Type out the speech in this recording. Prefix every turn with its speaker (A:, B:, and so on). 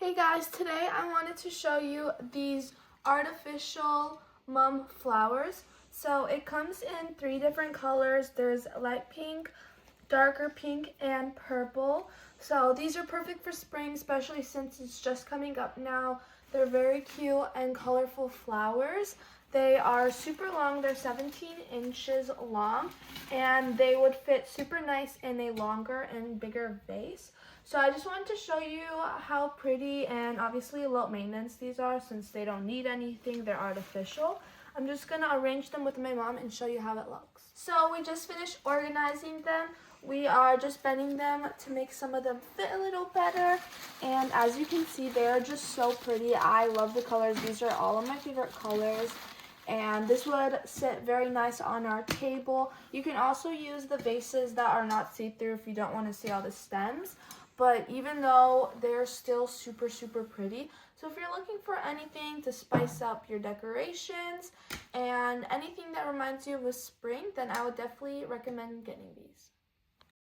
A: Hey guys, today I wanted to show you these artificial mum flowers. So it comes in 3 different colors. There's light pink, darker pink, and purple. So these are perfect for spring, especially since it's just coming up now. They're very cute and colorful flowers. They are super long, they're 17 inches long, and they would fit super nice in a longer and bigger vase. So I just wanted to show you how pretty and obviously low maintenance these are since they don't need anything, they're artificial. I'm just gonna arrange them with my mom and show you how it looks. So we just finished organizing them. We are just bending them to make some of them fit a little better. And as you can see, they are just so pretty. I love the colors. These are all of my favorite colors. And this would sit very nice on our table. You can also use the vases that are not see-through if you don't want to see all the stems. But even though they're still super, super pretty. So if you're looking for anything to spice up your decorations and anything that reminds you of the spring, then I would definitely recommend getting these.